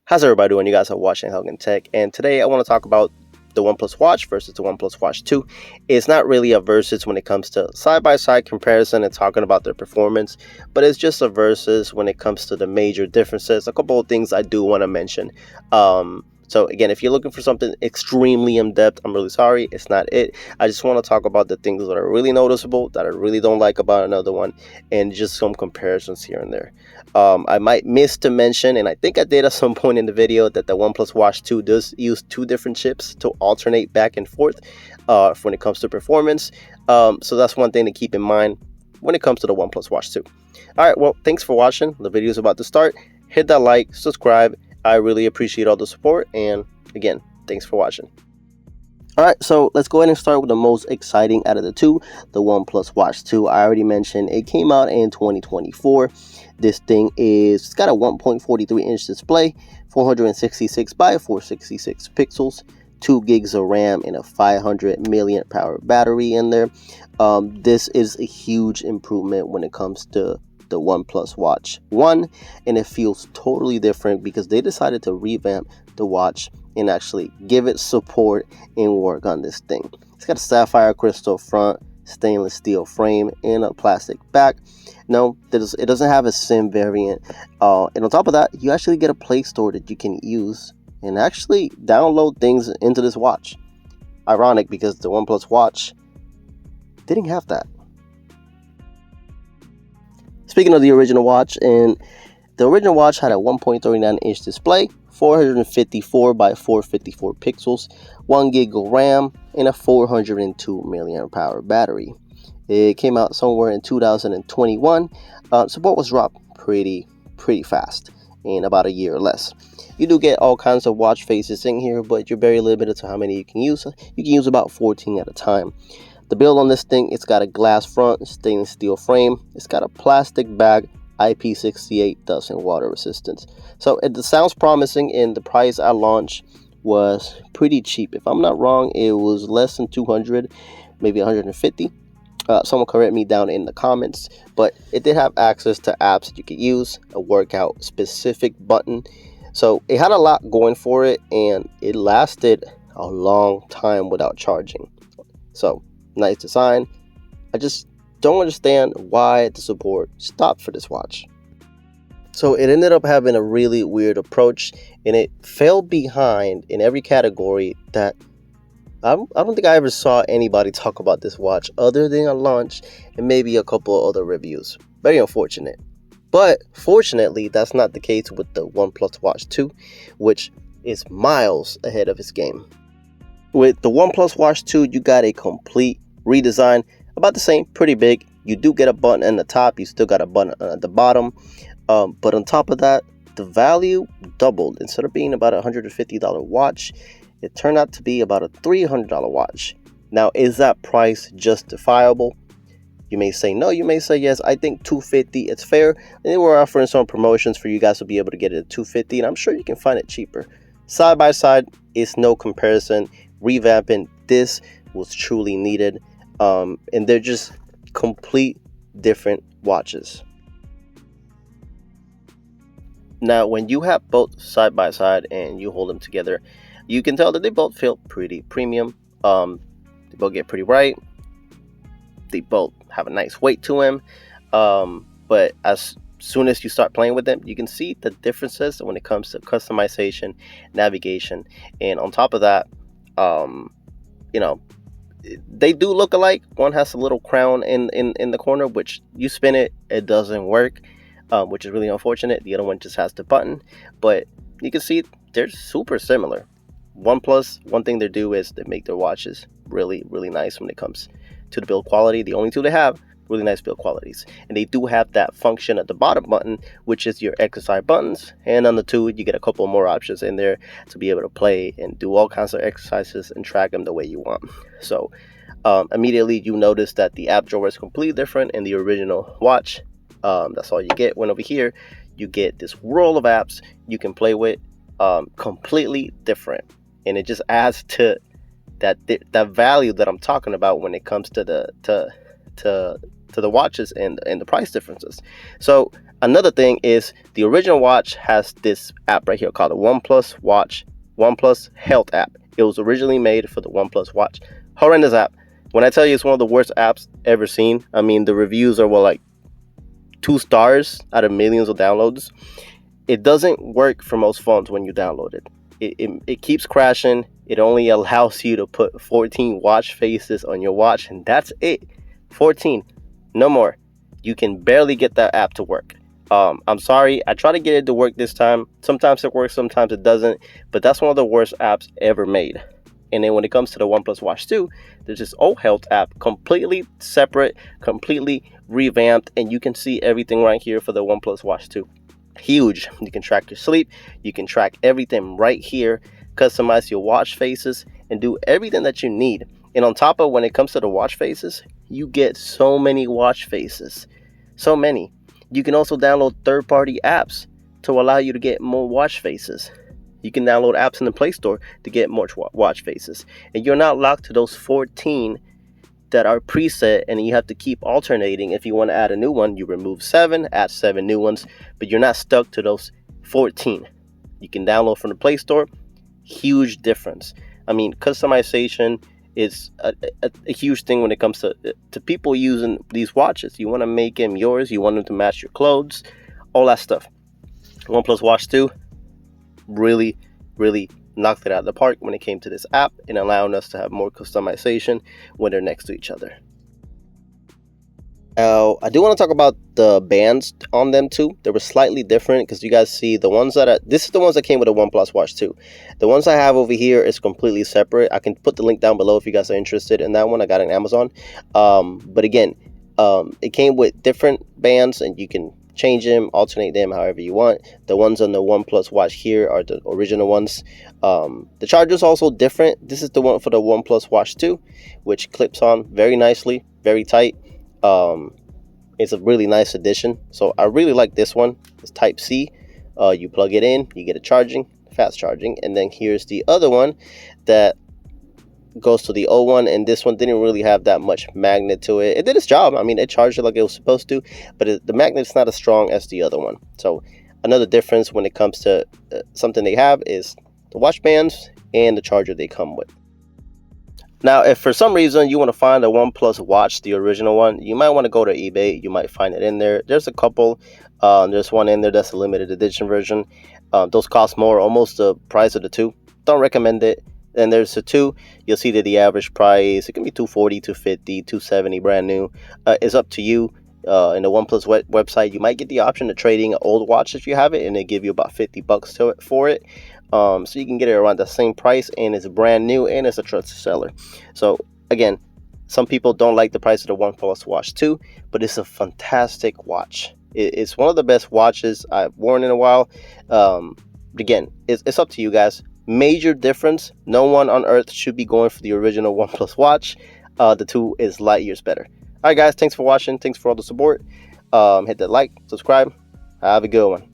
How's everybody doing? You guys are watching Helgen Tech, and today I want to talk about the OnePlus Watch versus the OnePlus Watch 2. It's not really a versus when it comes to side-by-side comparison and talking about their performance, but it's just a versus when it comes to the major differences. A couple of things I do want to mention. So again, if you're looking for something extremely in-depth, I'm really sorry, it's not it. I just want to talk about the things that are really noticeable, that I really don't like about another one, and just some comparisons here and there. I might miss to mention, and I think I did at some point in the video, that the OnePlus Watch 2 does use two different chips to alternate back and forth when it comes to performance. So that's one thing to keep in mind when it comes to the OnePlus Watch 2. Alright, well, thanks for watching. The video is about to start. Hit that like, subscribe. I really appreciate all the support, and again, thanks for watching. Alright, so let's go ahead and start with the most exciting out of the two, the OnePlus Watch 2. I already mentioned it came out in 2024. This thing it's got a 1.43-inch display, 466 by 466 pixels, 2 gigs of RAM, and a 500 milliamp hour battery in there. This is a huge improvement when it comes to the OnePlus Watch 1, and it feels totally different because they decided to revamp the watch and actually give it support and work on this thing. It's got a sapphire crystal front, stainless steel frame, and a plastic back. No, it doesn't have a SIM variant, and on top of that, you actually get a Play Store that you can use and actually download things into this watch. Ironic, because the OnePlus Watch didn't have that. Speaking of the original watch, and the original watch had a 1.39-inch display, 454 by 454 pixels, 1 gig of RAM, and a 402 milliamp hour battery. It came out somewhere in 2021. Support was dropped pretty fast, in about a year or less. You do get all kinds of watch faces in here, but you're very limited to how many you can use. You can use about 14 at a time. The build on this thing, it's got a glass front, stainless steel frame. It's got a plastic back, IP68 dust and water resistance. So it sounds promising, and the price at launch was pretty cheap. If I'm not wrong, it was less than 200, maybe 150. Someone correct me down in the comments, but it did have access to apps that you could use, a workout specific button. So it had a lot going for it, and it lasted a long time without charging. So nice design. I just don't understand why the support stopped for this watch. So it ended up having a really weird approach, and it fell behind in every category that I don't think I ever saw anybody talk about this watch other than at launch and maybe a couple of other reviews. Very unfortunate. But fortunately, that's not the case with the OnePlus Watch 2, which is miles ahead of its game. With the OnePlus Watch 2, you got a complete redesign, about the same, pretty big. You do get a button on the top, you still got a button at the bottom, but on top of that, the value doubled. Instead of being about a $150 watch, it turned out to be about a $300 watch. Now, is that price justifiable? You may say no, you may say yes. I think $250, it's fair, and they were offering some promotions for you guys to be able to get it at $250, and I'm sure you can find it cheaper. Side by side, it's no comparison. Revamping this was truly needed, and they're just complete different watches. Now, when you have both side by side and you hold them together, you can tell that they both feel pretty premium. They both get pretty bright. They both have a nice weight to them. But as soon as you start playing with them, you can see the differences when it comes to customization, navigation, and on top of that, they do look alike. One has a little crown in the corner, which you spin it, it doesn't work, which is really unfortunate. The other one just has the button, but you can see they're super similar. OnePlus, one thing they do is they make their watches really nice when it comes to the build quality. The only two they have really nice build qualities, and they do have that function at the bottom button, which is your exercise buttons, and on the two you get a couple more options in there to be able to play and do all kinds of exercises and track them the way you want. So immediately you notice that the app drawer is completely different in the original watch. That's all you get. When over here you get this roll of apps you can play with, completely different, and it just adds to that value that I'm talking about when it comes to the to the watches and the price differences. So another thing is the original watch has this app right here called the OnePlus Health app. It was originally made for the OnePlus Watch. Horrendous app. When I tell you it's one of the worst apps ever seen, I mean the reviews are like 2 stars out of millions of downloads. It doesn't work for most phones when you download it. It keeps crashing. It only allows you to put 14 watch faces on your watch, and that's it. 14, no more. You can barely get that app to work. I'm sorry, I try to get it to work this time. Sometimes it works, sometimes it doesn't, but that's one of the worst apps ever made. And then when it comes to the OnePlus Watch 2, there's this old health app, completely separate, completely revamped, and you can see everything right here for the OnePlus Watch 2. Huge. You can track your sleep, you can track everything right here, customize your watch faces, and do everything that you need. And on top of, when it comes to the watch faces, you get so many watch faces, so many. You can also download third-party apps to allow you to get more watch faces. You can download apps in the Play Store to get more watch faces, and you're not locked to those 14 that are preset, and you have to keep alternating. If you want to add a new one, you remove 7, add 7 new ones, but you're not stuck to those 14. You can download from the Play Store. Huge difference. I mean, customization is a huge thing when it comes to people using these watches. You want to make them yours, you want them to match your clothes, all that stuff. OnePlus Watch 2 really knocked it out of the park when it came to this app and allowing us to have more customization when they're next to each other. Now, I do want to talk about the bands on them too. They were slightly different because you guys see the ones that this is the ones that came with a OnePlus Watch 2. The ones I have over here is completely separate. I can put the link down below if you guys are interested in that one. I got it on Amazon. But again, it came with different bands, and you can change them, alternate them however you want. The ones on the OnePlus Watch here are the original ones. The charger is also different. This is the one for the OnePlus Watch 2, which clips on very nicely, very tight. It's a really nice addition. So I really like this one. It's Type C. You plug it in, you get it charging, fast charging. And then here's the other one that goes to the old one, and this one didn't really have that much magnet to it. It did its job. I mean, it charged it like it was supposed to, but the magnet's not as strong as the other one. So another difference when it comes to something they have is the watch bands and the charger they come with. Now, if for some reason you want to find a OnePlus Watch, the original one, you might want to go to eBay. You might find it in there. There's a couple. There's one in there that's a limited edition version. Those cost more, almost the price of the 2. Don't recommend it. Then there's the 2. You'll see that the average price, it can be $240, $250, $270 brand new. It's up to you. In the OnePlus website, you might get the option of trading an old watch if you have it, and they give you about $50 for it. So you can get it around the same price, and it's brand new, and it's a trusted seller. So again, some people don't like the price of the OnePlus Watch 2, but it's a fantastic watch. It's one of the best watches I've worn in a while. Again, it's up to you guys. Major difference. No one on earth should be going for the original OnePlus Watch. The 2 is light years better. All right, guys. Thanks for watching. Thanks for all the support. Hit that like, subscribe. Have a good one.